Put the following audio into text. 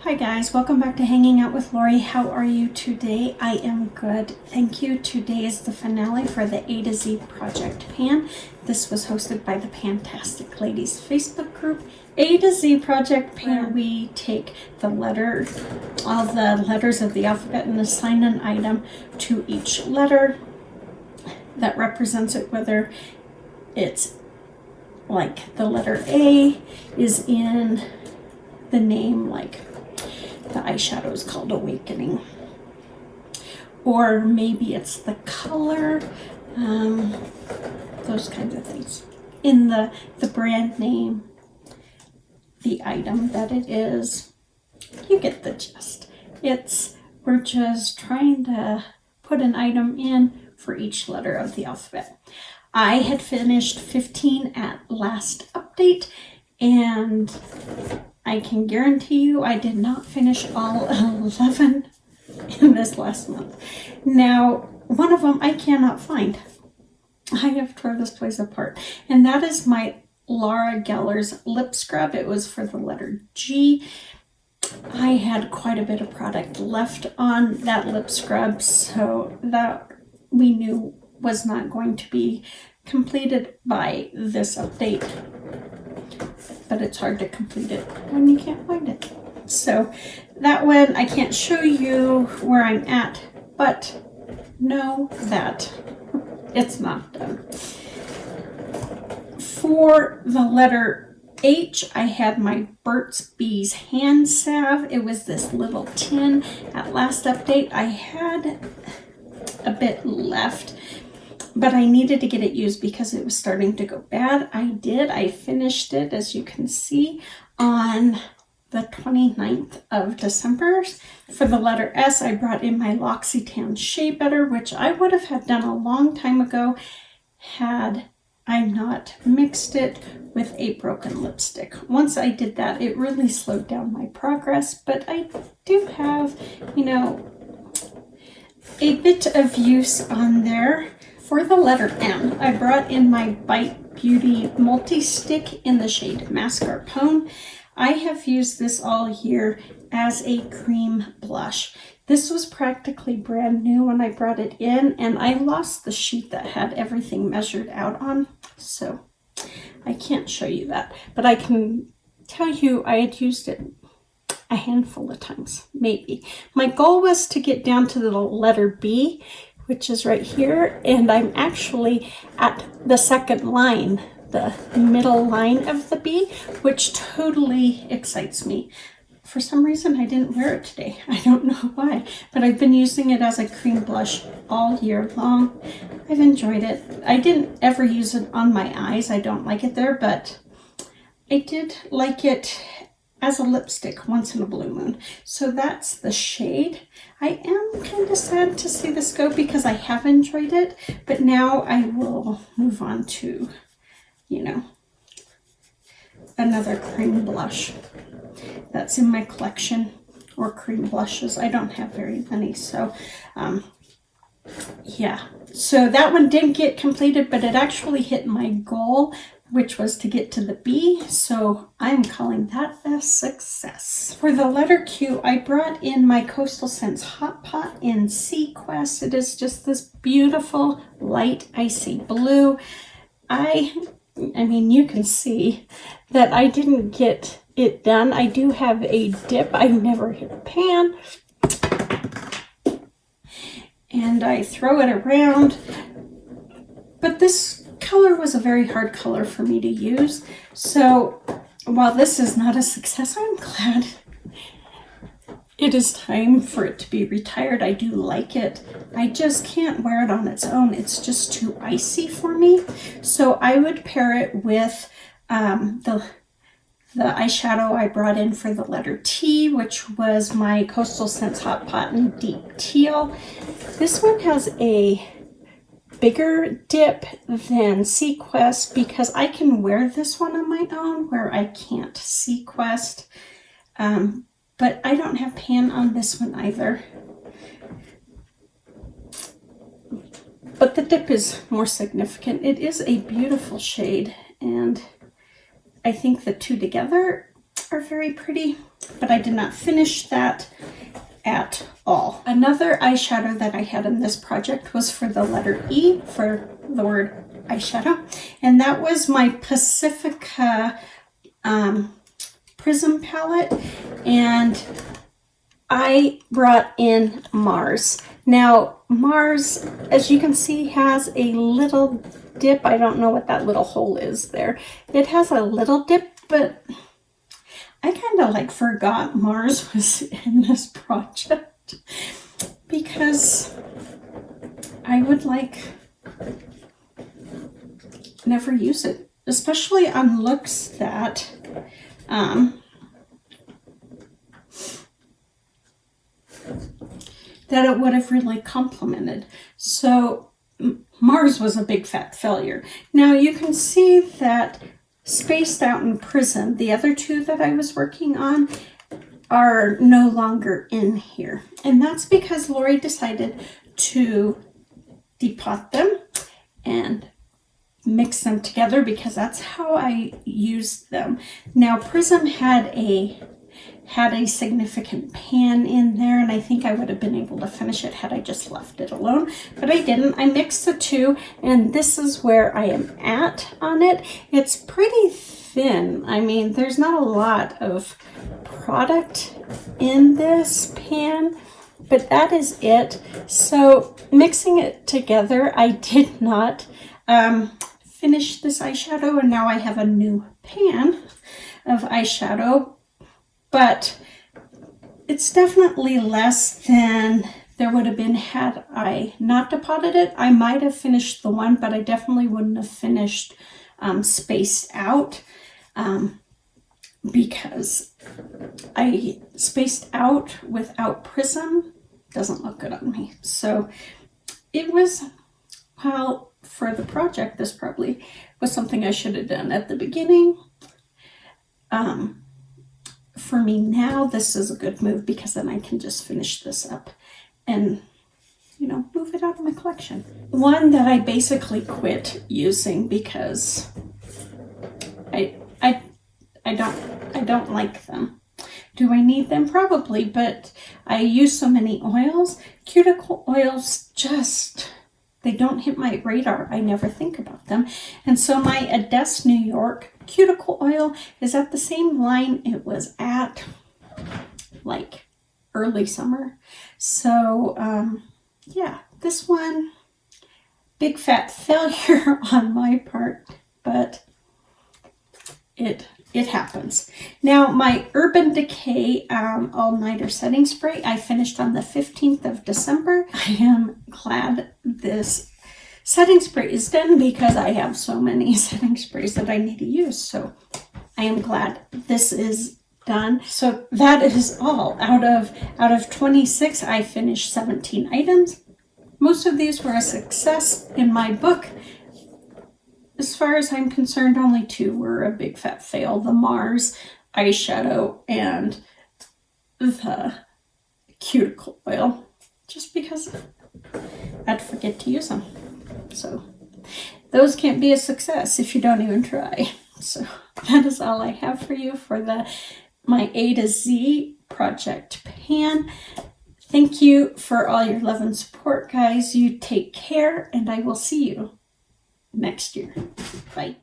Hi guys, welcome back to Hanging Out with Lori. How are you today? I am good. Thank you. Today is the finale for the A to Z Project Pan. This was hosted by the Pantastic Ladies Facebook group. A to Z Project Pan, we take all the letters of the alphabet and assign an item to each letter that represents it, whether it's like the letter A is in the name, like the eyeshadow is called Awakening, or maybe it's the color, those kinds of things. In the brand name, the item that it is, you get the gist. We're just trying to put an item in for each letter of the alphabet. I had finished 15 at last update, and I can guarantee you I did not finish all 11 in this last month. Now, one of them I cannot find. I have torn this place apart. And that is my Laura Geller's lip scrub. It was for the letter G. I had quite a bit of product left on that lip scrub, so that we knew was not going to be completed by this update. But it's hard to complete it when you can't find it. So that one, I can't show you where I'm at, but know that it's not done. For the letter H, I had my Burt's Bees hand salve. It was this little tin. At last update, I had a bit left, but I needed to get it used because it was starting to go bad. I did. I finished it, as you can see, on the 29th of December. For the letter S, I brought in my L'Occitane Shea Butter, which I would have had done a long time ago had I not mixed it with a broken lipstick. Once I did that, it really slowed down my progress, but I do have, a bit of use on there. For the letter M, I brought in my Bite Beauty Multi-Stick in the shade Mascarpone. I have used this all year as a cream blush. This was practically brand new when I brought it in, and I lost the sheet that had everything measured out on, so I can't show you that. But I can tell you I had used it a handful of times, maybe. My goal was to get down to the letter B, which is right here, and I'm actually at the second line, the middle line of the B, which totally excites me. For some reason, I didn't wear it today. I don't know why, but I've been using it as a cream blush all year long. I've enjoyed it. I didn't ever use it on my eyes. I don't like it there, but I did like it as a lipstick once in a blue moon. So that's the shade. I am kind of sad to see this go because I have enjoyed it, but now I will move on to, another cream blush that's in my collection, or cream blushes. I don't have very many, so yeah. So that one didn't get completed, but it actually hit my goal, which was to get to the B, so I'm calling that a success. For the letter Q, I brought in my Coastal Scents Hot Pot in Sequest. It is just this beautiful light icy blue. I mean, you can see that I didn't get it done. I do have a dip. I never hit a pan. And I throw it around. But this color was a very hard color for me to use. So while this is not a success, I'm glad it is time for it to be retired. I do like it. I just can't wear it on its own. It's just too icy for me. So I would pair it with the eyeshadow I brought in for the letter T, which was my Coastal Scents Hot Pot in Deep Teal. This one has a bigger dip than Sequest because I can wear this one on my own where I can't Sequest. But I don't have pan on this one either. But the dip is more significant. It is a beautiful shade, and I think the two together are very pretty, but I did not finish that at all. Another eyeshadow that I had in this project was for the letter E for the word eyeshadow, and that was my Pacifica Prism palette, and I brought in Mars. Now Mars, as you can see, has a little dip. I don't know what that little hole is there. It has a little dip, but I kind of like forgot Mars was in this project because I would like never use it, especially on looks that that it would have really complemented. So Mars was a big fat failure. Now you can see that spaced out in Prism, the other two that I was working on are no longer in here. And that's because Lori decided to depot them and mix them together because that's how I used them. Now Prism had a significant pan in there, and I think I would have been able to finish it had I just left it alone, but I didn't. I mixed the two, and this is where I am at on it. It's pretty thin. I mean, there's not a lot of product in this pan, but that is it. So mixing it together, I did not finish this eyeshadow, and now I have a new pan of eyeshadow, but it's definitely less than there would have been had I not depotted it. I might have finished the one, but I definitely wouldn't have finished spaced out because I spaced out without Prism doesn't look good on me. So it was, well, for the project, this probably was something I should have done at the beginning. For me now, this is a good move because then I can just finish this up and, you know, move it out of my collection. One that I basically quit using because I don't like them. Do I need them? Probably, but I use so many oils. Cuticle oils just, they don't hit my radar. I never think about them. And so my Adeste New York cuticle oil is at the same line it was at like early summer. So yeah, this one, big fat failure on my part, but it happens. Now my Urban Decay all-nighter setting spray I finished on the 15th of December. I am glad this setting spray is done because I have so many setting sprays that I need to use. So I am glad this is done. So that is all. Out of 26, I finished 17 items. Most of these were a success in my book. As far as I'm concerned, only 2 were a big fat fail. The Mars eyeshadow and the cuticle oil. Just because I'd forget to use them. So those can't be a success if you don't even try. So that is all I have for you for my A to Z project pan. Thank you for all your love and support, guys. You take care, and I will see you next year. Bye.